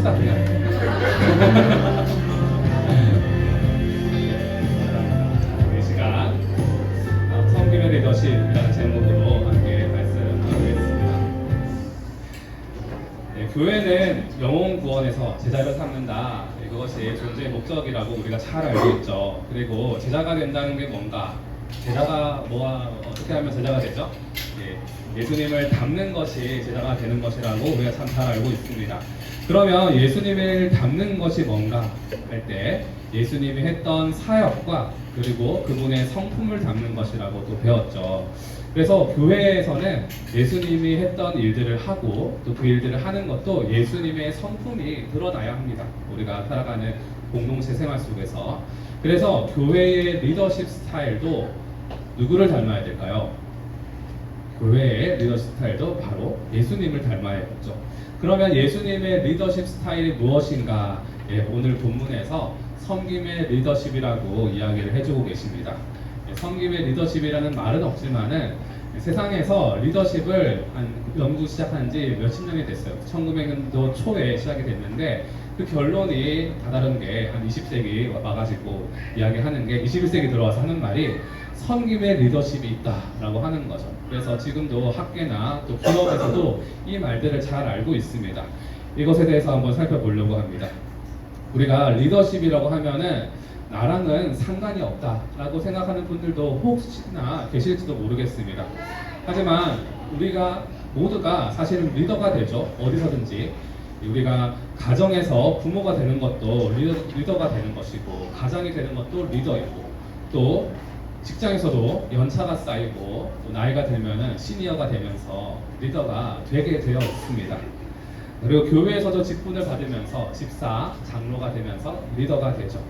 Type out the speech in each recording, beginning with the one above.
합시다 그냥. 이 시간 섬김의 리더십이라는 제목으로 함께 말씀드리겠습니다. 네, 교회는 영혼 구원에서 제자를 삼는다. 그것이 존재의 목적이라고 우리가 잘 알고 있죠. 그리고 제자가 된다는 게 뭔가? 제자가 어떻게 하면 제자가 되죠? 예수님을 닮는 것이 제자가 되는 것이라고 우리가 참 잘 알고 있습니다. 그러면 예수님을 닮는 것이 뭔가 할 때 예수님이 했던 사역과 그리고 그분의 성품을 닮는 것이라고 또 배웠죠. 그래서 교회에서는 예수님이 했던 일들을 하고 또 그 일들을 하는 것도 예수님의 성품이 드러나야 합니다. 우리가 살아가는 공동체 생활 속에서. 그래서 교회의 리더십 스타일도 누구를 닮아야 될까요? 교회의 리더십 스타일도 바로 예수님을 닮아야겠죠. 그러면 예수님의 리더십 스타일이 무엇인가? 오늘 본문에서 섬김의 리더십이라고 이야기를 해주고 계십니다. 섬김의 리더십이라는 말은 없지만은 세상에서 리더십을 연구 시작한 지 몇십 년이 됐어요. 1900년도 초에 시작이 됐는데 그 결론이 다다른 게 한 20세기 와가지고 이야기하는 게 21세기 들어와서 하는 말이 섬김의 리더십이 있다라고 하는 거죠. 그래서 지금도 학계나 또 기업에서도 이 말들을 잘 알고 있습니다. 이것에 대해서 한번 살펴보려고 합니다. 우리가 리더십이라고 하면은 나랑은 상관이 없다라고 생각하는 분들도 혹시나 계실지도 모르겠습니다. 하지만 우리가 모두가 사실은 리더가 되죠. 어디서든지. 우리가 가정에서 부모가 되는 것도 리더가 되는 것이고, 가장이 되는 것도 리더이고, 또 직장에서도 연차가 쌓이고 또 나이가 들면은 시니어가 되면서 리더가 되게 되어 있습니다. 그리고 교회에서도 직분을 받으면서 집사, 장로가 되면서 리더가 되죠.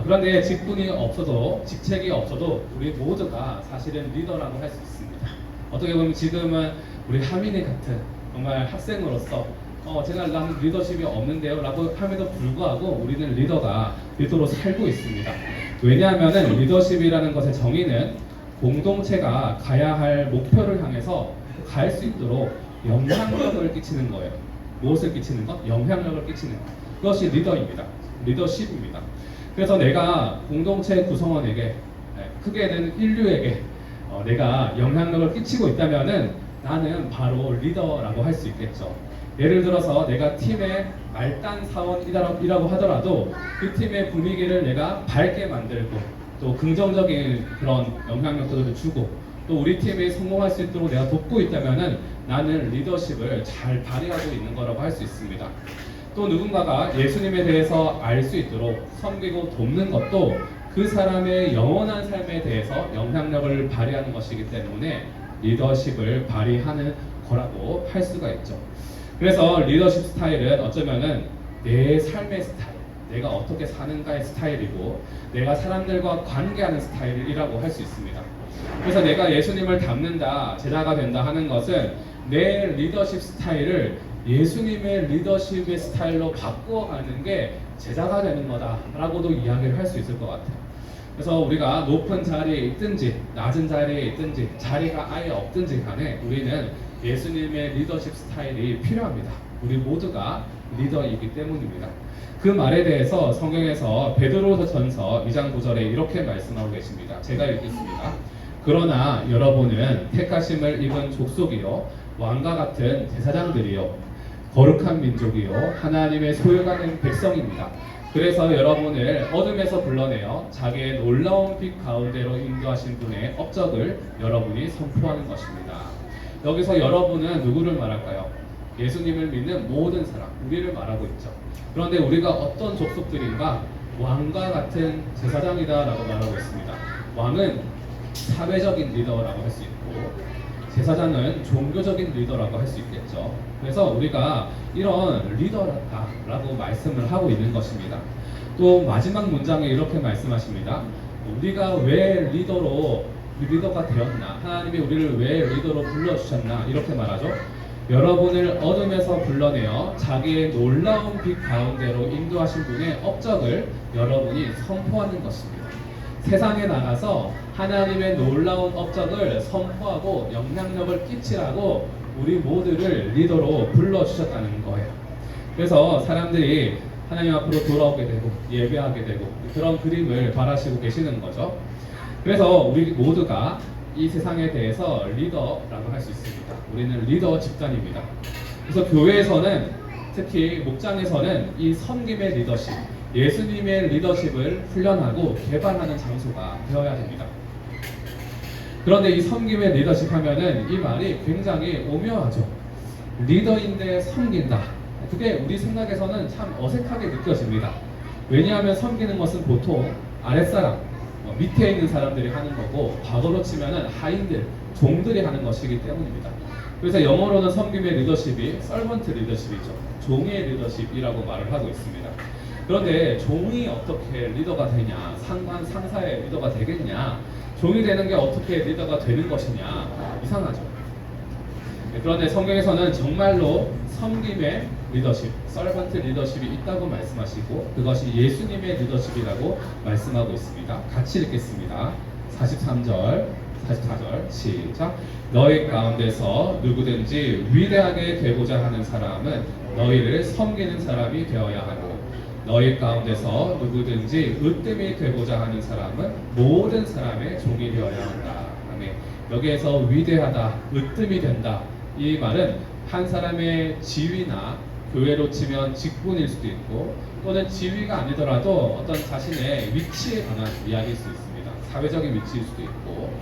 그런데 직분이 없어도, 직책이 없어도 우리 모두가 사실은 리더라고 할 수 있습니다. 어떻게 보면 지금은 우리 하민이 같은 정말 학생으로서 제가 리더십이 없는데요 라고 함에도 불구하고 우리는 리더로 살고 있습니다. 왜냐하면 리더십이라는 것의 정의는 공동체가 가야 할 목표를 향해서 갈 수 있도록 영향력을 끼치는 거예요. 무엇을 끼치는 것? 영향력을 끼치는 것. 그것이 리더입니다. 리더십입니다. 그래서 내가 공동체 구성원에게, 크게는 인류에게 내가 영향력을 끼치고 있다면은 나는 바로 리더라고 할 수 있겠죠. 예를 들어서 내가 팀의 말단 사원이라고 하더라도 그 팀의 분위기를 내가 밝게 만들고 또 긍정적인 그런 영향력들을 주고 또 우리 팀이 성공할 수 있도록 내가 돕고 있다면은 나는 리더십을 잘 발휘하고 있는 거라고 할 수 있습니다. 또 누군가가 예수님에 대해서 알 수 있도록 섬기고 돕는 것도 그 사람의 영원한 삶에 대해서 영향력을 발휘하는 것이기 때문에 리더십을 발휘하는 거라고 할 수가 있죠. 그래서 리더십 스타일은 어쩌면은 내 삶의 스타일, 내가 어떻게 사는가의 스타일이고 내가 사람들과 관계하는 스타일이라고 할 수 있습니다. 그래서 내가 예수님을 닮는다, 제자가 된다 하는 것은 내 리더십 스타일을 예수님의 리더십의 스타일로 바꾸어가는 게 제자가 되는 거다라고도 이야기를 할 수 있을 것 같아요. 그래서 우리가 높은 자리에 있든지 낮은 자리에 있든지 자리가 아예 없든지 간에 우리는 예수님의 리더십 스타일이 필요합니다. 우리 모두가 리더이기 때문입니다. 그 말에 대해서 성경에서 베드로전서 2장 9절에 이렇게 말씀하고 계십니다. 제가 읽겠습니다. 그러나 여러분은 택하심을 입은 족속이요 왕과 같은 제사장들이요 거룩한 민족이요 하나님의 소유가 된 백성입니다. 그래서 여러분을 어둠에서 불러내어 자기의 놀라운 빛 가운데로 인도하신 분의 업적을 여러분이 선포하는 것입니다. 여기서 여러분은 누구를 말할까요? 예수님을 믿는 모든 사람, 우리를 말하고 있죠. 그런데 우리가 어떤 족속들인가? 왕과 같은 제사장이다 라고 말하고 있습니다. 왕은 사회적인 리더라고 할 수 있고 제사장은 종교적인 리더라고 할 수 있겠죠. 그래서 우리가 이런 리더라고 말씀을 하고 있는 것입니다. 또 마지막 문장에 이렇게 말씀하십니다. 우리가 왜 리더가 되었나? 하나님이 우리를 왜 리더로 불러주셨나? 이렇게 말하죠. 여러분을 어둠에서 불러내어 자기의 놀라운 빛 가운데로 인도하신 분의 업적을 여러분이 선포하는 것입니다. 세상에 나가서 하나님의 놀라운 업적을 선포하고 영향력을 끼치라고 우리 모두를 리더로 불러주셨다는 거예요. 그래서 사람들이 하나님 앞으로 돌아오게 되고 예배하게 되고 그런 그림을 바라시고 계시는 거죠. 그래서 우리 모두가 이 세상에 대해서 리더라고 할 수 있습니다. 우리는 리더 집단입니다. 그래서 교회에서는 특히 목장에서는 이 섬김의 리더십, 예수님의 리더십을 훈련하고 개발하는 장소가 되어야 됩니다. 그런데 이 섬김의 리더십 하면은 이 말이 굉장히 오묘하죠. 리더인데 섬긴다. 그게 우리 생각에서는 참 어색하게 느껴집니다. 왜냐하면 섬기는 것은 보통 아랫사람, 밑에 있는 사람들이 하는 거고 과거로 치면은 하인들, 종들이 하는 것이기 때문입니다. 그래서 영어로는 섬김의 리더십이 서번트 리더십이죠. 종의 리더십이라고 말을 하고 있습니다. 그런데 종이 어떻게 리더가 되냐, 상사의 리더가 되겠냐, 종이 되는 게 어떻게 리더가 되는 것이냐, 이상하죠. 그런데 성경에서는 정말로 섬김의 리더십, 서번트 리더십이 있다고 말씀하시고 그것이 예수님의 리더십이라고 말씀하고 있습니다. 같이 읽겠습니다. 43절, 44절 시작. 너희 가운데서 누구든지 위대하게 되고자 하는 사람은 너희를 섬기는 사람이 되어야 하고 너희 가운데서 누구든지 으뜸이 되고자 하는 사람은 모든 사람의 종이 되어야 한다. 아멘. 여기에서 위대하다, 으뜸이 된다, 이 말은 한 사람의 지위나 교회로 치면 직분일 수도 있고 또는 지위가 아니더라도 어떤 자신의 위치에 관한 이야기일 수 있습니다. 사회적인 위치일 수도 있고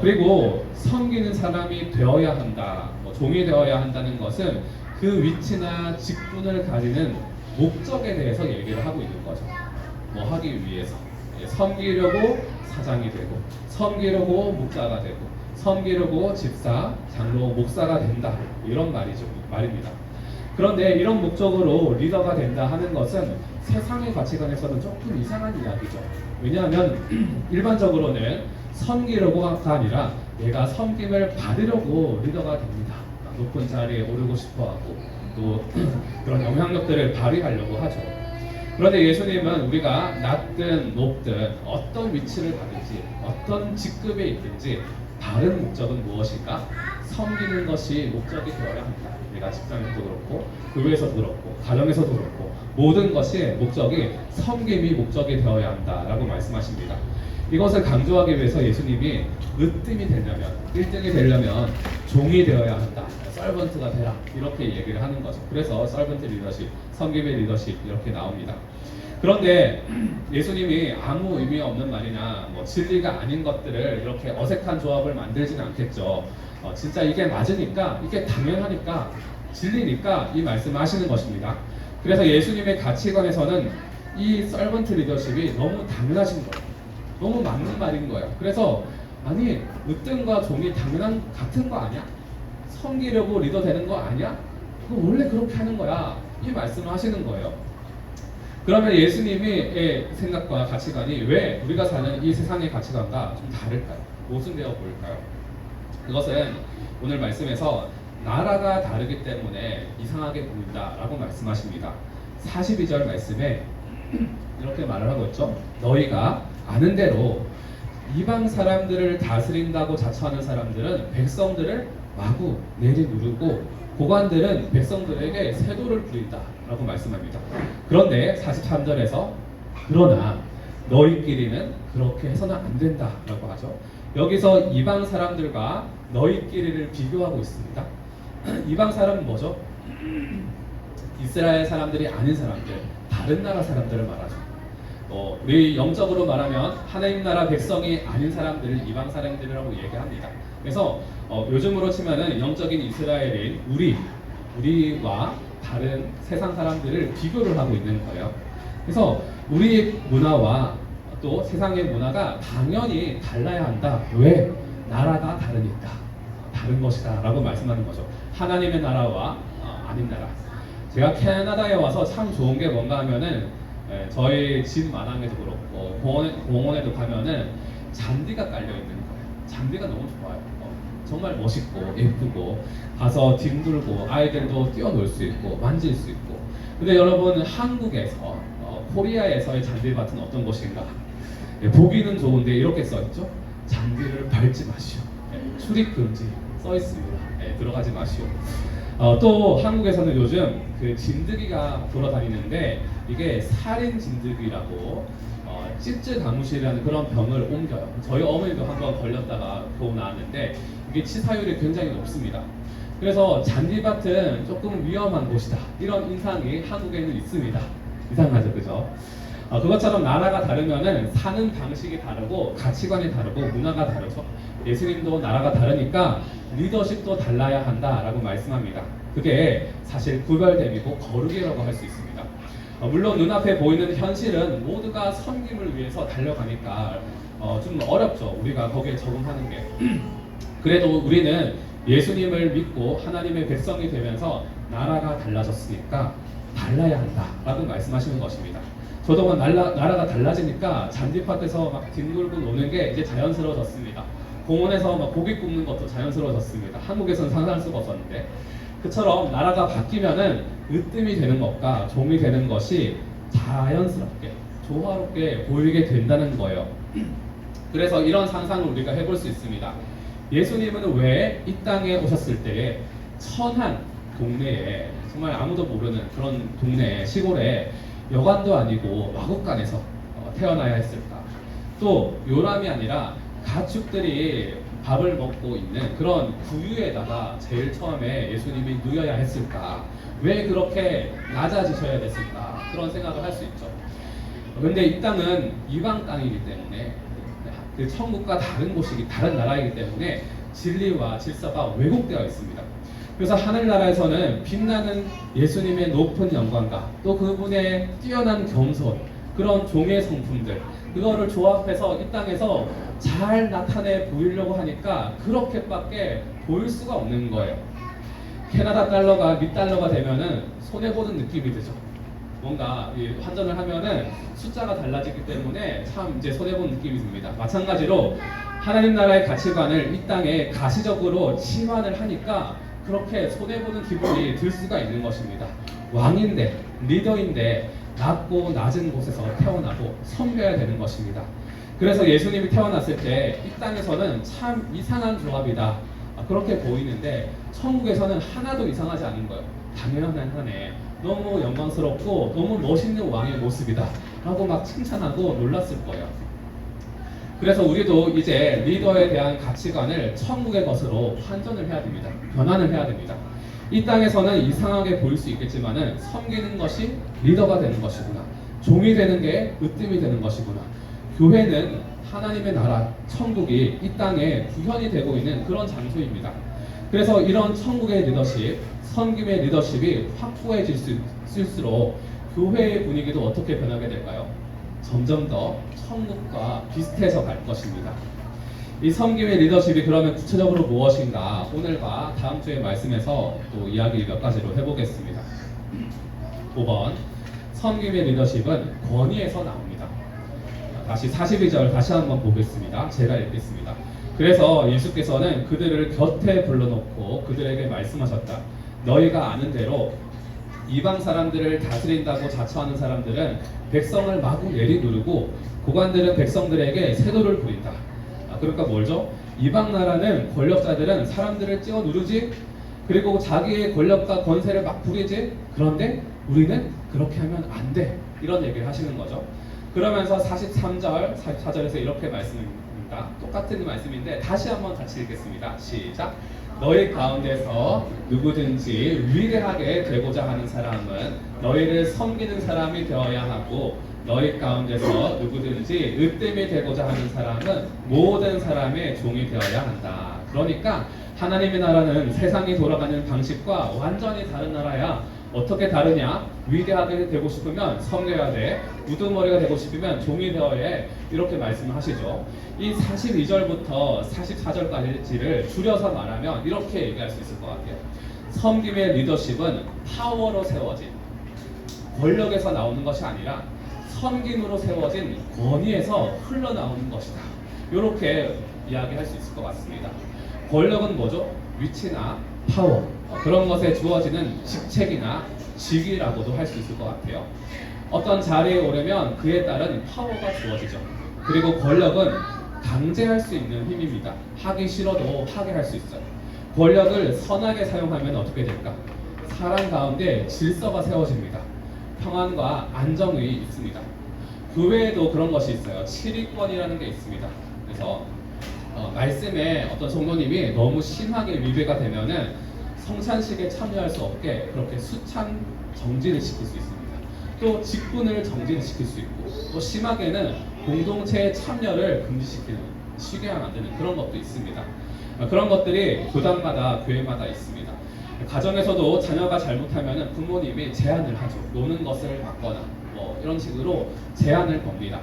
그리고 섬기는 사람이 되어야 한다, 종이 되어야 한다는 것은 그 위치나 직분을 가지는 목적에 대해서 얘기를 하고 있는 거죠. 뭐 하기 위해서 섬기려고 사장이 되고 섬기려고 목자가 되고 섬기려고 집사, 장로, 목사가 된다, 이런 말입니다. 그런데 이런 목적으로 리더가 된다 하는 것은 세상의 가치관에서는 조금 이상한 이야기죠. 왜냐하면 일반적으로는 섬기려고가 아니라 내가 섬김을 받으려고 리더가 됩니다. 높은 자리에 오르고 싶어하고 또 그런 영향력들을 발휘하려고 하죠. 그런데 예수님은 우리가 낮든 높든 어떤 위치를 받을지 어떤 직급에 있든지 다른 목적은 무엇일까? 섬기는 것이 목적이 되어야 합니다. 내가 직장에서도 그렇고 교회에서도 그렇고 가정에서도 그렇고 모든 것이 목적이 섬김이 목적이 되어야 한다라고 말씀하십니다. 이것을 강조하기 위해서 예수님이 으뜸이 되려면 1등이 되려면 종이 되어야 한다, 서번트가 되라, 이렇게 얘기를 하는 거죠. 그래서 서번트 리더십, 섬김의 리더십 이렇게 나옵니다. 그런데 예수님이 아무 의미 없는 말이나 진리가 아닌 것들을 이렇게 어색한 조합을 만들지는 않겠죠. 진짜 이게 맞으니까, 이게 당연하니까, 진리니까 이 말씀을 하시는 것입니다. 그래서 예수님의 가치관에서는 이 서번트 리더십이 너무 당연하신 거예요. 너무 맞는 말인 거예요. 그래서 아니, 으뜸과 종이 당연한 같은 거 아니야? 섬기려고 리더 되는 거 아니야? 그거 원래 그렇게 하는 거야, 이 말씀을 하시는 거예요. 그러면 예수님의 생각과 가치관이 왜 우리가 사는 이 세상의 가치관과 좀 다를까요? 모순되어 보일까요? 그것은 오늘 말씀에서 나라가 다르기 때문에 이상하게 보인다라고 말씀하십니다. 42절 말씀에 이렇게 말을 하고 있죠. 너희가 아는 대로 이방 사람들을 다스린다고 자처하는 사람들은 백성들을 마구 내리누르고 고관들은 백성들에게 세도를 부린다라고 말씀합니다. 그런데 43절에서 그러나 너희끼리는 그렇게 해서는 안 된다라고 하죠. 여기서 이방 사람들과 너희끼리를 비교하고 있습니다. 이방 사람은 뭐죠? 이스라엘 사람들이 아닌 사람들, 다른 나라 사람들을 말하죠. 우리 영적으로 말하면 하나님 나라 백성이 아닌 사람들을 이방 사람들이라고 얘기합니다. 그래서 요즘으로 치면은 영적인 이스라엘인 우리와 다른 세상 사람들을 비교를 하고 있는 거예요. 그래서 우리의 문화와 또 세상의 문화가 당연히 달라야 한다. 왜? 나라가 다르니까 다른 것이다 라고 말씀하는 거죠. 하나님의 나라와 아닌 나라. 제가 캐나다에 와서 참 좋은 게 뭔가 하면은 저희 집 마당에도 그렇고 공원에도 가면은 잔디가 깔려 있는 거예요. 잔디가 너무 좋아요. 정말 멋있고 예쁘고 가서 뒹굴고 아이들도 뛰어놀 수 있고 만질 수 있고. 근데 여러분, 한국에서 코리아에서의 잔디밭은 어떤 곳인가? 보기는 좋은데 이렇게 써있죠. 잔디를 밟지 마시오. 출입 금지 써 있습니다. 들어가지 마시오. 또 한국에서는 요즘 그 진드기가 돌아다니는데 이게 살인 진드기라고 찌쯔 가무시라는 그런 병을 옮겨요. 저희 어머니도 한번 걸렸다가 보고 나왔는데 이게 치사율이 굉장히 높습니다. 그래서 잔디밭은 조금 위험한 곳이다, 이런 인상이 한국에는 있습니다. 이상하죠, 그죠? 그것처럼 나라가 다르면은 사는 방식이 다르고 가치관이 다르고 문화가 다르죠. 예수님도 나라가 다르니까 리더십도 달라야 한다라고 말씀합니다. 그게 사실 구별됨이고 거룩이라고 할 수 있습니다. 물론 눈앞에 보이는 현실은 모두가 섬김을 위해서 달려가니까 좀 어렵죠. 우리가 거기에 적응하는 게. 그래도 우리는 예수님을 믿고 하나님의 백성이 되면서 나라가 달라졌으니까 달라야 한다라고 말씀하시는 것입니다. 저도 나라가 달라지니까 잔디밭에서 막 뒹굴고 노는 게 이제 자연스러워졌습니다. 공원에서 막 고기 굽는 것도 자연스러워졌습니다. 한국에서는 상상할 수가 없었는데, 그처럼 나라가 바뀌면은 으뜸이 되는 것과 종이 되는 것이 자연스럽게 조화롭게 보이게 된다는 거예요. 그래서 이런 상상을 우리가 해볼 수 있습니다. 예수님은 왜 이 땅에 오셨을 때에 천한 동네에, 정말 아무도 모르는 그런 동네에, 시골에 여관도 아니고 마국간에서 태어나야 했을까? 또 요람이 아니라 가축들이 밥을 먹고 있는 그런 구유에다가 제일 처음에 예수님이 누워야 했을까? 왜 그렇게 낮아지셔야 됐을까? 그런 생각을 할 수 있죠. 그런데 이 땅은 이방 땅이기 때문에, 그 천국과 다른 곳이기, 다른 나라이기 때문에 진리와 질서가 왜곡되어 있습니다. 그래서 하늘나라에서는 빛나는 예수님의 높은 영광과 또 그분의 뛰어난 겸손, 그런 종의 성품들, 그거를 조합해서 이 땅에서 잘 나타내 보이려고 하니까 그렇게밖에 보일 수가 없는 거예요. 캐나다 달러가 미달러가 되면은 손해보는 느낌이 드죠. 뭔가 환전을 하면은 숫자가 달라지기 때문에 참 이제 손해보는 느낌이 듭니다. 마찬가지로 하나님 나라의 가치관을 이 땅에 가시적으로 치환을 하니까 그렇게 손해보는 기분이 들 수가 있는 것입니다. 왕인데, 리더인데 낮고 낮은 곳에서 태어나고 섬겨야 되는 것입니다. 그래서 예수님이 태어났을 때 이 땅에서는 참 이상한 조합이다, 그렇게 보이는데 천국에서는 하나도 이상하지 않은 거예요. 당연하네, 너무 영광스럽고 너무 멋있는 왕의 모습이다 라고 막 칭찬하고 놀랐을 거예요. 그래서 우리도 이제 리더에 대한 가치관을 천국의 것으로 환전을 해야 됩니다. 변환을 해야 됩니다. 이 땅에서는 이상하게 보일 수 있겠지만은 섬기는 것이 리더가 되는 것이구나, 종이 되는 게 으뜸이 되는 것이구나. 교회는 하나님의 나라, 천국이 이 땅에 구현이 되고 있는 그런 장소입니다. 그래서 이런 천국의 리더십, 섬김의 리더십이 확고해질수록 교회의 분위기도 어떻게 변하게 될까요? 점점 더 천국과 비슷해서 갈 것입니다. 이 섬김의 리더십이 그러면 구체적으로 무엇인가, 오늘과 다음 주의 말씀에서 또 이야기 몇 가지로 해보겠습니다. 5번, 섬김의 리더십은 권위에서 나옵니다. 다시 42절 다시 한번 보겠습니다. 제가 읽겠습니다. 그래서 예수께서는 그들을 곁에 불러놓고 그들에게 말씀하셨다. 너희가 아는 대로 이방 사람들을 다스린다고 자처하는 사람들은 백성을 마구 내리누르고 고관들은 백성들에게 세도를 부린다. 그러니까 뭘죠? 이방 나라는 권력자들은 사람들을 찍어 누르지, 그리고 자기의 권력과 권세를 막 부리지. 그런데 우리는 그렇게 하면 안 돼, 이런 얘기를 하시는 거죠. 그러면서 43절, 44절에서 이렇게 말씀합니다. 똑같은 말씀인데 다시 한번 같이 읽겠습니다. 시작. 너희 가운데서 누구든지 위대하게 되고자 하는 사람은 너희를 섬기는 사람이 되어야 하고, 너희 가운데서 누구든지 으뜸이 되고자 하는 사람은 모든 사람의 종이 되어야 한다. 그러니까 하나님의 나라는 세상이 돌아가는 방식과 완전히 다른 나라야. 어떻게 다르냐? 위대하게 되고 싶으면 섬겨야 돼. 우두머리가 되고 싶으면 종이 되어야 해. 이렇게 말씀을 하시죠. 이 42절부터 44절까지를 줄여서 말하면 이렇게 얘기할 수 있을 것 같아요. 섬김의 리더십은 파워로 세워진, 권력에서 나오는 것이 아니라 섬김으로 세워진 권위에서 흘러나오는 것이다. 이렇게 이야기할 수 있을 것 같습니다. 권력은 뭐죠? 위치나 파워, 그런 것에 주어지는 직책이나 직위라고도 할 수 있을 것 같아요. 어떤 자리에 오르면 그에 따른 파워가 주어지죠. 그리고 권력은 강제할 수 있는 힘입니다. 하기 싫어도 하게 할 수 있어요. 권력을 선하게 사용하면 어떻게 될까? 사람 가운데 질서가 세워집니다. 평안과 안정이 있습니다. 교회에도 그런 것이 있어요. 7위권이라는 게 있습니다. 그래서 말씀에 어떤 성도님이 너무 심하게 위배가 되면은 성찬식에 참여할 수 없게 그렇게 수찬 정지를 시킬 수 있습니다. 또 직분을 정지를 시킬 수 있고, 또 심하게는 공동체의 참여를 금지시키는, 쉬게 만드는 그런 것도 있습니다. 그런 것들이 교단마다 교회마다 있습니다. 가정에서도 자녀가 잘못하면 부모님이 제한을 하죠. 노는 것을 막거나 뭐 이런 식으로 제한을 겁니다.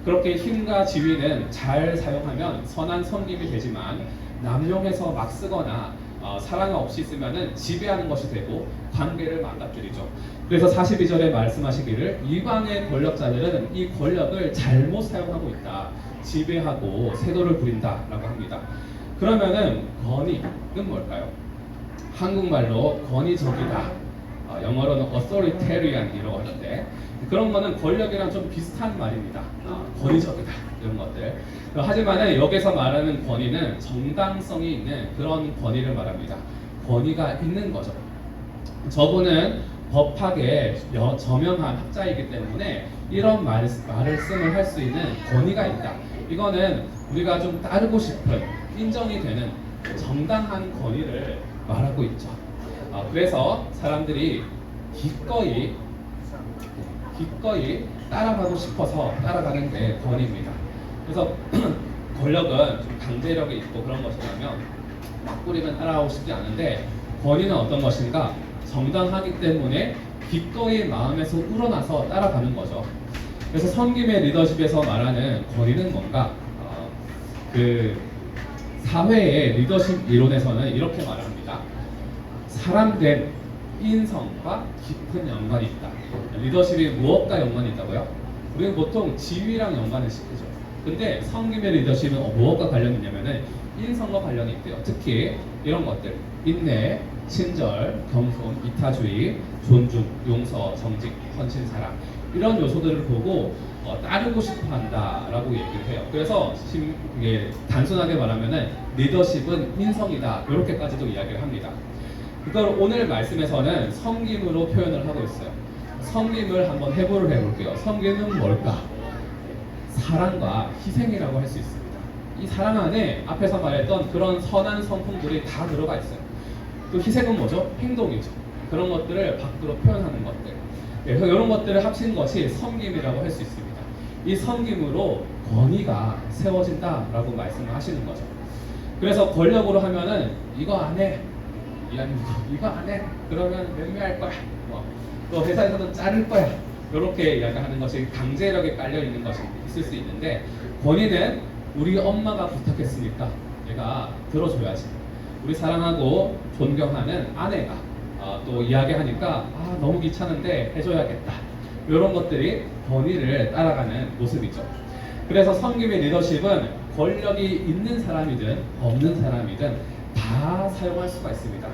그렇게 힘과 지위는 잘 사용하면 선한 섬김이 되지만 남용해서 막 쓰거나 사랑 없이 쓰면 지배하는 것이 되고 관계를 망가뜨리죠. 그래서 42절에 말씀하시기를 이방의 권력자들은 이 권력을 잘못 사용하고 있다. 지배하고 세도를 부린다 라고 합니다. 그러면은 권위는 뭘까요? 한국말로 권위적이다, 영어로는 authoritarian이라고 하는데 그런 거는 권력이랑 좀 비슷한 말입니다. 권위적이다 이런 것들. 하지만 여기서 말하는 권위는 정당성이 있는 그런 권위를 말합니다. 권위가 있는 거죠. 저분은 법학의 저명한 학자이기 때문에 이런 말씀을 할 수 있는 권위가 있다. 이거는 우리가 좀 따르고 싶은, 인정이 되는 정당한 권위를 말하고 있죠. 그래서 사람들이 기꺼이 따라가고 싶어서 따라가는 게 권위입니다. 그래서 권력은 좀 강제력이 있고 그런 것이라면 막 뿌리면 따라가고 싶지 않은데, 권위는 어떤 것인가? 정당하기 때문에 기꺼이 마음에서 우러나서 따라가는 거죠. 그래서 섬김의 리더십에서 말하는 권위는 뭔가? 그 사회의 리더십 이론에서는 이렇게 말합니다. 사람된 인성과 깊은 연관이 있다. 리더십이 무엇과 연관이 있다고요? 우리는 보통 지위랑 연관을 시키죠. 근데 섬김의 리더십은 무엇과 관련이 있냐면은 인성과 관련이 있대요. 특히 이런 것들: 인내, 친절, 겸손, 이타주의, 존중, 용서, 정직, 헌신, 사랑, 이런 요소들을 보고 따르고 싶어 한다라고 얘기를 해요. 그래서 이게 단순하게 말하면은 리더십은 인성이다, 이렇게까지도 이야기를 합니다. 그걸 오늘 말씀에서는 섬김으로 표현을 하고 있어요. 섬김을 한번 해보를 해볼게요. 섬김은 뭘까? 사랑과 희생이라고 할 수 있습니다. 이 사랑 안에 앞에서 말했던 그런 선한 성품들이 다 들어가 있어요. 또 희생은 뭐죠? 행동이죠. 그런 것들을 밖으로 표현하는 것들. 그래서 이런 것들을 합친 것이 섬김이라고 할 수 있습니다. 이 섬김으로 권위가 세워진다라고 말씀을 하시는 거죠. 그래서 권력으로 하면은 이거 안 해, 이거 안 해, 그러면 면미할 거야, 또 회사에서는 자를 거야, 이렇게 이야기하는 것이 강제력에 깔려 있는 것이 있을 수 있는데, 권위는 우리 엄마가 부탁했으니까 내가 들어줘야지. 우리 사랑하고 존경하는 아내가 또 이야기하니까 너무 귀찮은데 해줘야겠다. 이런 것들이 권위를 따라가는 모습이죠. 그래서 섬김의 리더십은 권력이 있는 사람이든 없는 사람이든 다 사용할 수가 있습니다.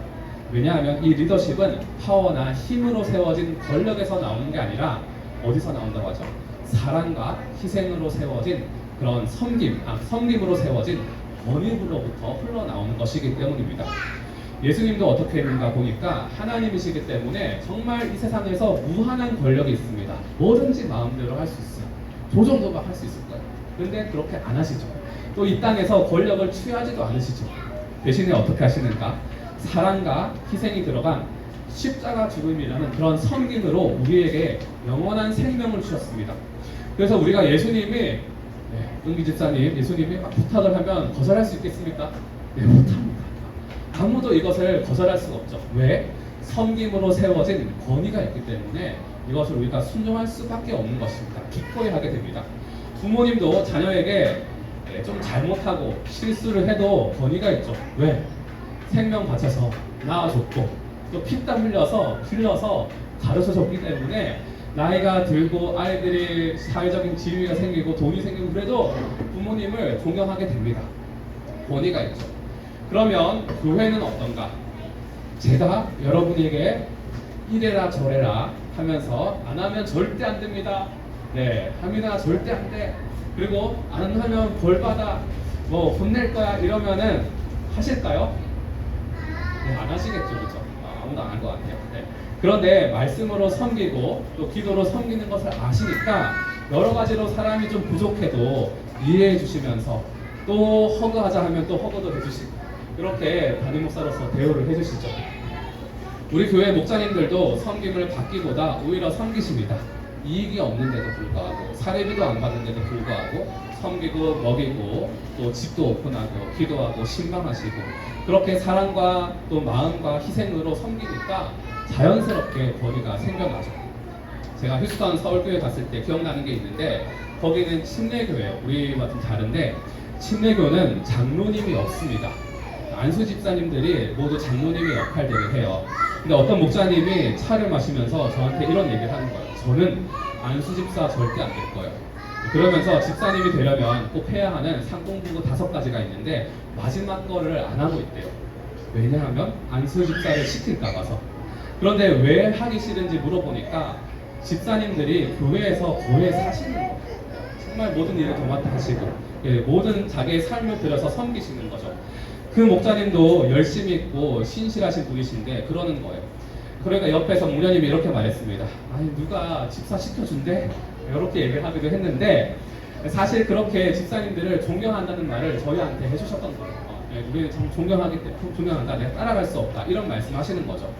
왜냐하면 이 리더십은 파워나 힘으로 세워진 권력에서 나오는 게 아니라 어디서 나온다고 하죠? 사랑과 희생으로 세워진 그런 섬김으로 세워진 권위로부터 흘러나오는 것이기 때문입니다. 예수님도 어떻게 했는가 보니까 하나님이시기 때문에 정말 이 세상에서 무한한 권력이 있습니다. 뭐든지 마음대로 할 수 있어요. 조정도 막 할 수 있을 거예요. 근데 그렇게 안 하시죠. 또 이 땅에서 권력을 취하지도 않으시죠. 대신에 어떻게 하시는가? 사랑과 희생이 들어간 십자가 죽음이라는 그런 섬김으로 우리에게 영원한 생명을 주셨습니다. 그래서 우리가 예수님이 은기 집사님, 예수님이 막 부탁을 하면 거절할 수 있겠습니까? 네, 못합니다. 아무도 이것을 거절할 수가 없죠. 왜? 섬김으로 세워진 권위가 있기 때문에 이것을 우리가 순종할 수밖에 없는 것입니다. 기꺼이 하게 됩니다. 부모님도 자녀에게 좀 잘못하고 실수를 해도 권위가 있죠. 왜? 생명 바쳐서 낳아줬고 또 피땀 흘려서 가르쳐줬기 때문에 나이가 들고 아이들이 사회적인 지위가 생기고 돈이 생기고 그래도 부모님을 존경하게 됩니다. 권위가 있죠. 그러면 교회는 어떤가? 제가 여러분에게 이래라 저래라 하면서 안 하면 절대 안 됩니다. 네, 합니다. 절대 안 돼. 그리고 안 하면 벌 받아. 뭐 혼낼 거야 이러면은 하실까요? 네, 안 하시겠죠, 그죠? 아무도 안 할 것 같아요. 네. 그런데 말씀으로 섬기고 또 기도로 섬기는 것을 아시니까 여러 가지로 사람이 좀 부족해도 이해해 주시면서 또 허그하자 하면 또 허그도 해주시고 이렇게 담임 목사로서 대우를 해주시죠. 우리 교회 목사님들도 섬김을 받기보다 오히려 섬기십니다. 이익이 없는데도 불구하고 사례비도 안 받는데도 불구하고 섬기고 먹이고 또 집도 오픈하고 기도하고 신방하시고 그렇게 사랑과 또 마음과 희생으로 섬기니까 자연스럽게 거리가 생겨나죠. 제가 휴스턴 서울교회 갔을 때 기억나는 게 있는데 거기는 침례교회, 우리와 좀 다른데 침례교는 장로님이 없습니다. 안수 집사님들이 모두 장로님의 역할들을 해요. 근데 어떤 목사님이 차를 마시면서 저한테 이런 얘기를 하는 거예요. 저는 안수 집사 절대 안 될 거예요. 그러면서 집사님이 되려면 꼭 해야 하는 상공부구 5가지가 있는데 마지막 거를 안 하고 있대요. 왜냐하면 안수 집사를 시킬까 봐서. 그런데 왜 하기 싫은지 물어보니까 집사님들이 교회에서 교회에 사시는 거예요. 정말 모든 일을 도맡아 하시고 모든 자기의 삶을 들여서 섬기시는 거죠. 그 목사님도 열심히 있고 신실하신 분이신데 그러는 거예요. 그러니까 옆에서 목녀님이 이렇게 말했습니다. 아니 누가 집사 시켜준대? 이렇게 얘기를 하기도 했는데 사실 그렇게 집사님들을 존경한다는 말을 저희한테 해주셨던 거예요. 우리는 참 존경하기 때문에 존경한다. 내가 따라갈 수 없다. 이런 말씀하시는 거죠.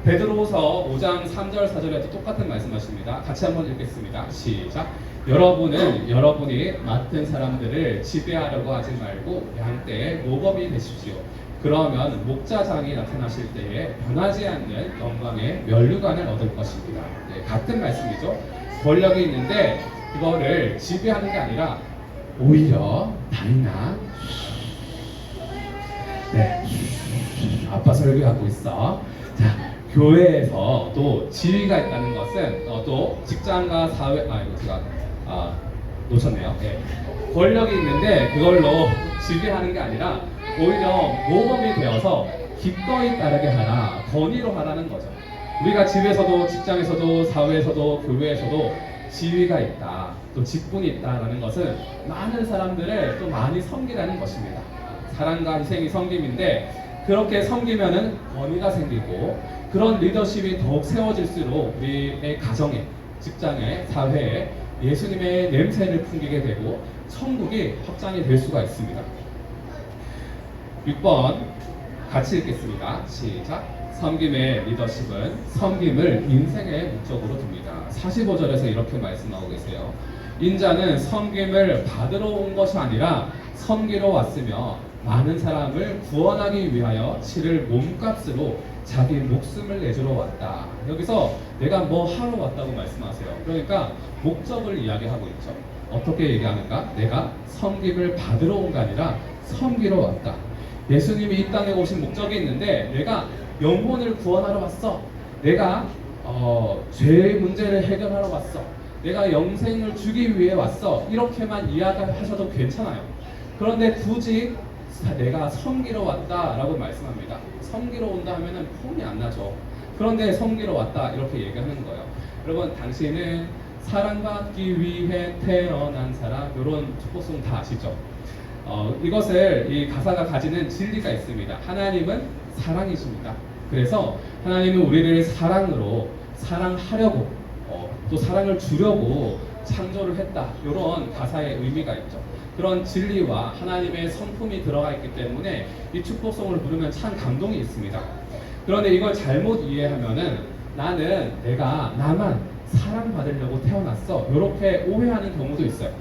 베드로후서 5장 3절 4절에도 똑같은 말씀하십니다. 같이 한번 읽겠습니다. 시작. 여러분은 여러분이 맡은 사람들을 지배하려고 하지 말고 양떼의 모범이 되십시오. 그러면 목자장이 나타나실 때에 변하지 않는 영광의 면류관을 얻을 것입니다. 네, 같은 말씀이죠. 권력이 있는데 그거를 지배하는 게 아니라 오히려 다이나 네, 아빠 설교하고 있어. 자, 교회에서 또 지위가 있다는 것은 또 직장과 사회 이거 제가 놓쳤네요. 네. 권력이 있는데 그걸로 지배하는 게 아니라 오히려 모범이 되어서 기꺼이 따르게 하라, 권위로 하라는 거죠. 우리가 집에서도 직장에서도 사회에서도 교회에서도 지위가 있다, 또 직분이 있다라는 것은 많은 사람들을 또 많이 섬기라는 것입니다. 사랑과 희생이 섬김인데 그렇게 섬기면은 권위가 생기고 그런 리더십이 더욱 세워질수록 우리의 가정에, 직장에, 사회에 예수님의 냄새를 풍기게 되고 천국이 확장이 될 수가 있습니다. 6번 같이 읽겠습니다. 시작. 섬김의 리더십은 섬김을 인생의 목적으로 둡니다. 45절에서 이렇게 말씀하고 계세요. 인자는 섬김을 받으러 온 것이 아니라 섬기러 왔으며 많은 사람을 구원하기 위하여 치를 몸값으로 자기 목숨을 내주러 왔다. 여기서 내가 뭐 하러 왔다고 말씀하세요. 그러니까 목적을 이야기하고 있죠. 어떻게 얘기하는가? 내가 섬김을 받으러 온 게 아니라 섬기러 왔다. 예수님이 이 땅에 오신 목적이 있는데 내가 영혼을 구원하러 왔어. 내가 죄의 문제를 해결하러 왔어. 내가 영생을 주기 위해 왔어. 이렇게만 이야기하셔도 괜찮아요. 그런데 굳이 내가 섬기러 왔다라고 말씀합니다. 섬기러 온다 하면은 폼이 안 나죠. 그런데 섬기러 왔다 이렇게 얘기하는 거예요. 여러분 당신은 사랑받기 위해 태어난 사람, 이런 축복송 다 아시죠? 이것을 이 가사가 가지는 진리가 있습니다. 하나님은 사랑이십니다. 그래서 하나님은 우리를 사랑으로 사랑하려고 또 사랑을 주려고 창조를 했다. 이런 가사의 의미가 있죠. 그런 진리와 하나님의 성품이 들어가 있기 때문에 이 축복송을 부르면 참 감동이 있습니다. 그런데 이걸 잘못 이해하면은 내가 나만 사랑받으려고 태어났어. 이렇게 오해하는 경우도 있어요.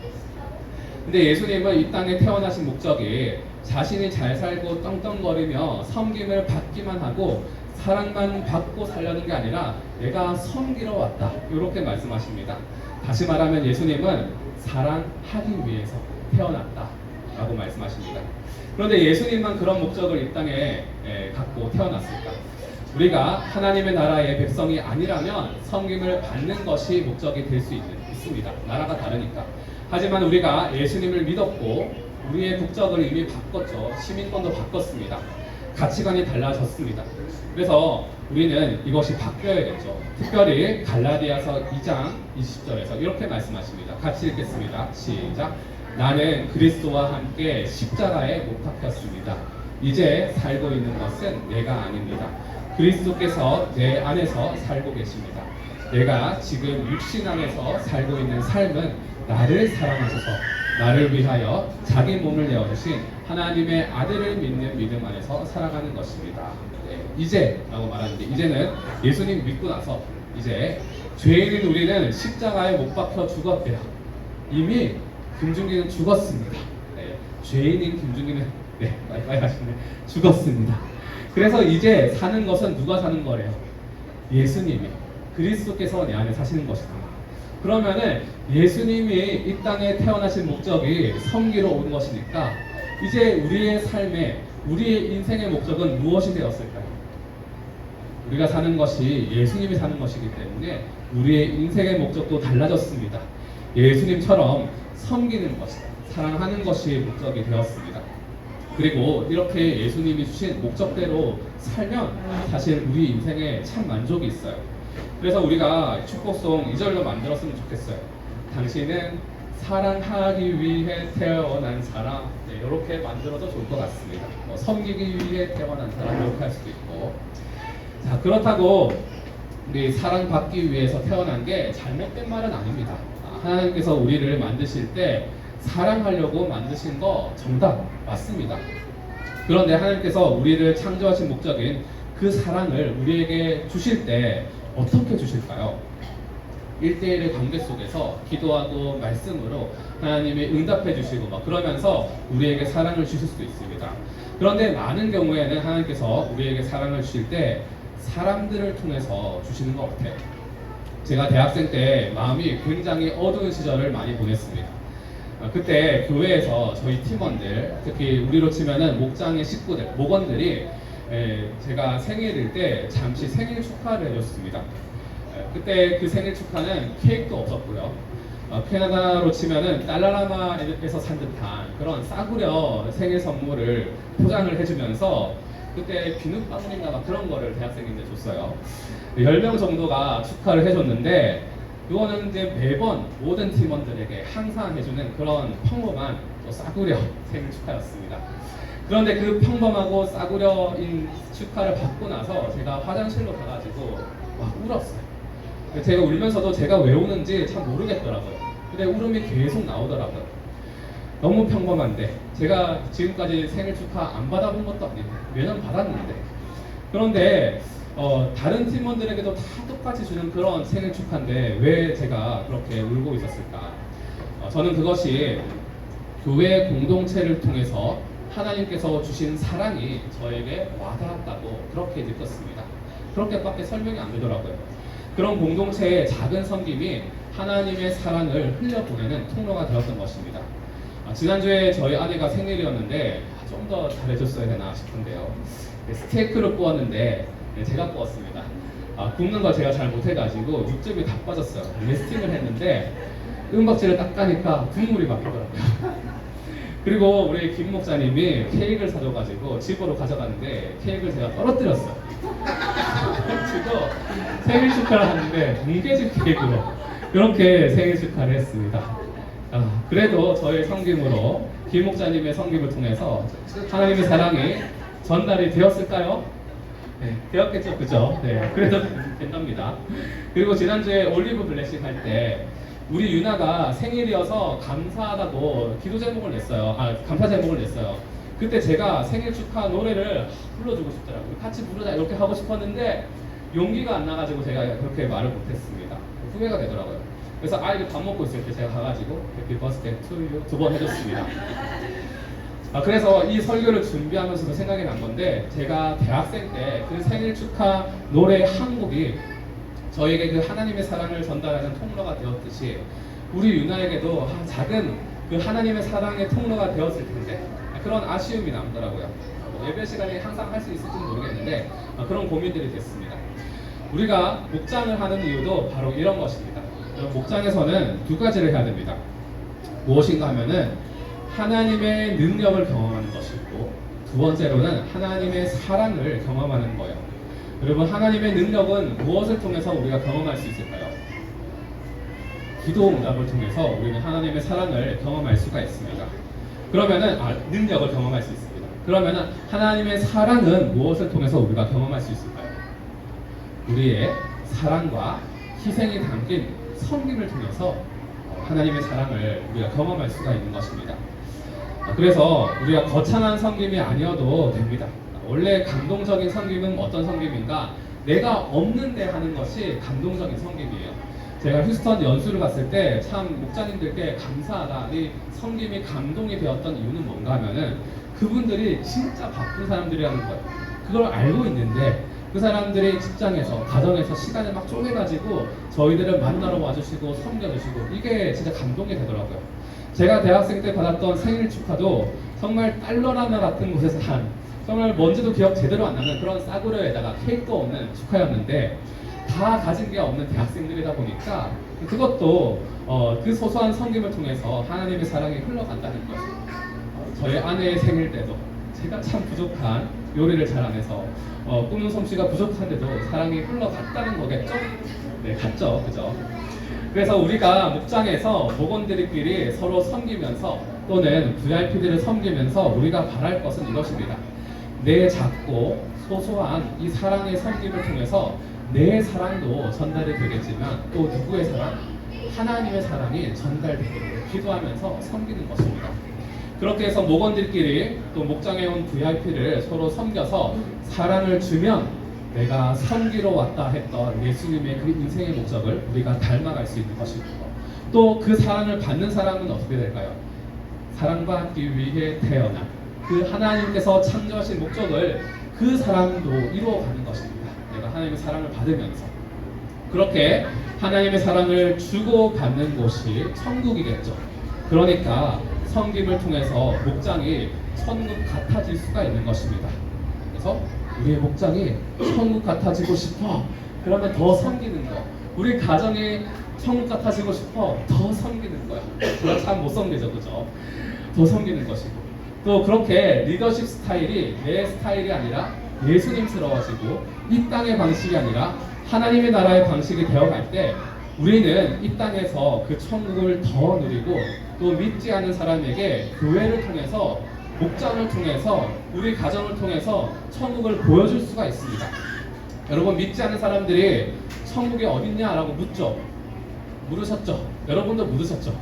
근데 예수님은 이 땅에 태어나신 목적이 자신이 잘 살고 떵떵거리며 섬김을 받기만 하고 사랑만 받고 살려는 게 아니라 내가 섬기러 왔다. 이렇게 말씀하십니다. 다시 말하면 예수님은 사랑하기 위해서 태어났다 라고 말씀하십니다. 그런데 예수님만 그런 목적을 이 땅에 갖고 태어났을까? 우리가 하나님의 나라의 백성이 아니라면 섬김을 받는 것이 목적이 될 수 있습니다. 나라가 다르니까. 하지만 우리가 예수님을 믿었고 우리의 국적을 이미 바꿨죠. 시민권도 바꿨습니다. 가치관이 달라졌습니다. 그래서 우리는 이것이 바뀌어야겠죠. 특별히 갈라디아서 2장 20절에서 이렇게 말씀하십니다. 같이 읽겠습니다. 시작. 나는 그리스도와 함께 십자가에 못 박혔습니다. 이제 살고 있는 것은 내가 아닙니다. 그리스도께서 내 안에서 살고 계십니다. 내가 지금 육신 안에서 살고 있는 삶은 나를 사랑하셔서 나를 위하여 자기 몸을 내어주신 하나님의 아들을 믿는 믿음 안에서 살아가는 것입니다. 네, 이제라고 말하는데, 이제는 예수님 믿고 나서 이제 죄인인 우리는 십자가에 못 박혀 죽었대요. 이미 김중기는 죽었습니다. 네, 죄인인 김중기는 빨리 하시네. 죽었습니다. 그래서 이제 사는 것은 누가 사는 거래요? 예수님이, 그리스도께서 내 안에 사시는 것이다. 그러면은 예수님이 이 땅에 태어나신 목적이 섬기러 온 것이니까 이제 우리의 삶에, 우리의 인생의 목적은 무엇이 되었을까요? 우리가 사는 것이 예수님이 사는 것이기 때문에 우리의 인생의 목적도 달라졌습니다. 예수님처럼 섬기는 것, 사랑하는 것이 목적이 되었습니다. 그리고 이렇게 예수님이 주신 목적대로 살면 사실 우리 인생에 참 만족이 있어요. 그래서 우리가 축복송 2절로 만들었으면 좋겠어요. 당신은 사랑하기 위해 태어난 사람, 네, 이렇게 만들어도 좋을 것 같습니다. 섬기기 위해 태어난 사람, 이렇게 할 수도 있고. 자, 그렇다고 우리 사랑받기 위해서 태어난 게 잘못된 말은 아닙니다. 하나님께서 우리를 만드실 때 사랑하려고 만드신 거 정답 맞습니다. 그런데 하나님께서 우리를 창조하신 목적인 그 사랑을 우리에게 주실 때 어떻게 주실까요? 1대1의 관계 속에서 기도하고 말씀으로 하나님이 응답해 주시고 막 그러면서 우리에게 사랑을 주실 수도 있습니다. 그런데 많은 경우에는 하나님께서 우리에게 사랑을 주실 때 사람들을 통해서 주시는 것 같아요. 제가 대학생 때 마음이 굉장히 어두운 시절을 많이 보냈습니다. 그때 교회에서 저희 팀원들, 특히 우리로 치면은 목장의 식구들, 목원들이 제가 생일일 때 잠시 생일 축하를 해줬습니다. 그때 그 생일 축하는 케이크도 없었고요. 캐나다로 치면은 달라라마에서 산 듯한 그런 싸구려 생일 선물을 포장을 해주면서 그때 비눗방울인가 막 그런 거를 대학생인데 줬어요. 10명 정도가 축하를 해줬는데 이거는 이제 매번 모든 팀원들에게 항상 해주는 그런 평범한 또 싸구려 생일 축하였습니다. 그런데 그 평범하고 싸구려인 축하를 받고 나서 제가 화장실로 가가지고 막 울었어요. 제가 울면서도 제가 왜 우는지 참 모르겠더라고요. 근데 울음이 계속 나오더라고요. 너무 평범한데 제가 지금까지 생일 축하 안 받아본 것도 아닌데 매년 받았는데, 그런데 다른 팀원들에게도 다 똑같이 주는 그런 생일 축하인데 왜 제가 그렇게 울고 있었을까? 저는 그것이 교회 공동체를 통해서 하나님께서 주신 사랑이 저에게 와닿았다고 그렇게 느꼈습니다. 그렇게밖에 설명이 안 되더라고요. 그런 공동체의 작은 섬김이 하나님의 사랑을 흘려보내는 통로가 되었던 것입니다. 지난주에 저희 아내가 생일이었는데 좀 더 잘해줬어야 되나 싶은데요. 스테이크를 구웠는데 제가 구웠습니다. 굽는 걸 제가 잘 못해가지고 육즙이 다 빠졌어요. 레스팅을 했는데 은박지를 딱 까니까 국물이 막히더라고요. 그리고 우리 김 목사님이 케이크를 사줘가지고 집으로 가져갔는데 케이크를 제가 떨어뜨렸어요. 그래서 생일 축하를 하는데 뭉개진 케이크로 그렇게 생일 축하를 했습니다. 그래도 저의 섬김으로 김 목사님의 섬김을 통해서 하나님의 사랑이 전달이 되었을까요? 네, 되었겠죠, 그죠? 네, 그래도 된답니다. 그리고 지난주에 올리브 블레싱 할 때 우리 유나가 생일이어서 감사하다고 기도 제목을 냈어요. 감사 제목을 냈어요. 그때 제가 생일 축하 노래를 불러주고 싶더라고요. 같이 부르자 이렇게 하고 싶었는데 용기가 안 나가지고 제가 그렇게 말을 못했습니다. 후회가 되더라고요. 그래서 아이들 밥 먹고 있을 때 제가 가가지고 해피 버스데이 투 유 2번 해줬습니다. 그래서 이 설교를 준비하면서도 생각이 난 건데, 제가 대학생 때 그 생일 축하 노래 한 곡이 저에게 그 하나님의 사랑을 전달하는 통로가 되었듯이 우리 유나에게도 작은 그 하나님의 사랑의 통로가 되었을 텐데 그런 아쉬움이 남더라고요. 예배 시간에 항상 할 수 있을지는 모르겠는데 그런 고민들이 됐습니다. 우리가 목장을 하는 이유도 바로 이런 것입니다. 목장에서는 두 가지를 해야 됩니다. 무엇인가 하면은 하나님의 능력을 경험하는 것이고, 두 번째로는 하나님의 사랑을 경험하는 거예요. 여러분, 하나님의 능력은 무엇을 통해서 우리가 경험할 수 있을까요? 기도 응답을 통해서 우리는 하나님의 사랑을 경험할 수가 있습니다. 그러면은 능력을 경험할 수 있습니다. 그러면은 하나님의 사랑은 무엇을 통해서 우리가 경험할 수 있을까요? 우리의 사랑과 희생이 담긴 섬김을 통해서 하나님의 사랑을 우리가 경험할 수가 있는 것입니다. 그래서 우리가 거창한 섬김이 아니어도 됩니다. 원래 감동적인 섬김은 어떤 섬김인가? 내가 없는데 하는 것이 감동적인 섬김이에요. 제가 휴스턴 연수를 갔을 때 참 목자님들께 감사하다, 이 섬김이 감동이 되었던 이유는 뭔가 하면은 그분들이 진짜 바쁜 사람들이라는 거예요. 그걸 알고 있는데 그 사람들이 직장에서, 가정에서 시간을 막 쪼개가지고 저희들을 만나러 와주시고 섬겨주시고, 이게 진짜 감동이 되더라고요. 제가 대학생 때 받았던 생일 축하도 정말 달러라나 같은 곳에서 한, 정말 뭔지도 기억 제대로 안 나는 그런 싸구려에다가 케이크도 없는 축하였는데, 다 가진 게 없는 대학생들이다 보니까 그것도 그 소소한 섬김을 통해서 하나님의 사랑이 흘러간다는 거죠. 저희 아내의 생일 때도 제가 참 부족한, 요리를 잘 안 해서 꾸는 솜씨가 부족한데도 사랑이 흘러갔다는 거겠죠? 네, 갔죠, 그죠? 그래서 우리가 목장에서 목원들끼리 서로 섬기면서, 또는 VIP들을 섬기면서 우리가 바랄 것은 이것입니다. 내 작고 소소한 이 사랑의 섬김을 통해서 내 사랑도 전달이 되겠지만, 또 누구의 사랑? 하나님의 사랑이 전달되도록 기도하면서 섬기는 것입니다. 그렇게 해서 목원들끼리 또 목장에 온 VIP를 서로 섬겨서 사랑을 주면 내가 섬기러 왔다 했던 예수님의 그 인생의 목적을 우리가 닮아갈 수 있는 것이고, 또 그 사랑을 받는 사람은 어떻게 될까요? 사랑받기 위해 태어난 그 하나님께서 창조하신 목적을 그 사람도 이루어가는 것입니다. 내가 하나님의 사랑을 받으면서. 그렇게 하나님의 사랑을 주고 받는 곳이 천국이겠죠. 그러니까 섬김을 통해서 목장이 천국 같아질 수가 있는 것입니다. 그래서 우리의 목장이 천국 같아지고 싶어, 그러면 더 섬기는 거. 우리 가정이 천국 같아지고 싶어, 더 섬기는 거야. 제가 참 못 섬기죠, 그죠? 더 섬기는 것이고, 또 그렇게 리더십 스타일이 내 스타일이 아니라 예수님스러워지고, 이 땅의 방식이 아니라 하나님의 나라의 방식이 되어갈 때 우리는 이 땅에서 그 천국을 더 누리고, 또 믿지 않은 사람에게 교회를 통해서, 목장을 통해서, 우리 가정을 통해서 천국을 보여줄 수가 있습니다. 여러분, 믿지 않는 사람들이 천국이 어딨냐라고 묻죠. 물으셨죠? 여러분도 물으셨죠?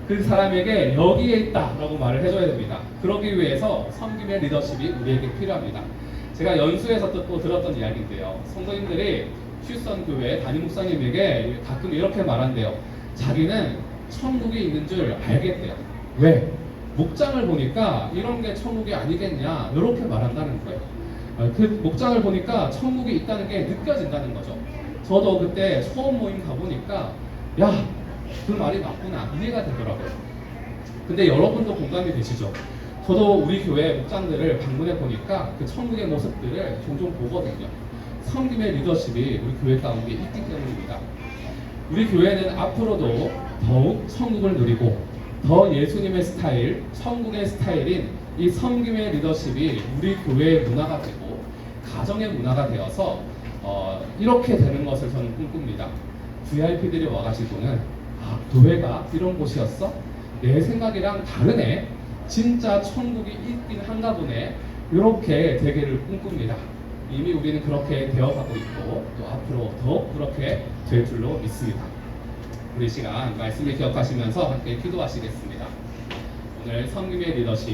그 사람에게 여기에 있다라고 말을 해줘야 됩니다. 그러기 위해서 섬김의 리더십이 우리에게 필요합니다. 제가 연수에서 또 들었던 이야기인데요, 성도님들이 휴스턴 교회 담임 목사님에게 가끔 이렇게 말한대요. 자기는 천국이 있는 줄 알겠대요. 왜? 목장을 보니까 이런 게 천국이 아니겠냐, 이렇게 말한다는 거예요. 그 목장을 보니까 천국이 있다는 게 느껴진다는 거죠. 저도 그때 처음 모임 가보니까 야, 그 말이 맞구나, 이해가 되더라고요. 근데 여러분도 공감이 되시죠? 저도 우리 교회 목장들을 방문해 보니까 그 천국의 모습들을 종종 보거든요. 섬김의 리더십이 우리 교회 가운데 있기 때문입니다. 우리 교회는 앞으로도 더욱 천국을 누리고, 더 예수님의 스타일, 천국의 스타일인 이 섬김의 리더십이 우리 교회의 문화가 되고 가정의 문화가 되어서 이렇게 되는 것을 저는 꿈꿉니다. VIP들이 와가지고는 교회가 이런 곳이었어? 내 생각이랑 다르네? 진짜 천국이 있긴 한가 보네? 이렇게 되기를 꿈꿉니다. 이미 우리는 그렇게 되어가고 있고, 또 앞으로 더욱 그렇게 될 줄로 믿습니다. 우리 시간 말씀을 기억하시면서 함께 기도하시겠습니다. 오늘 섬김의 리더십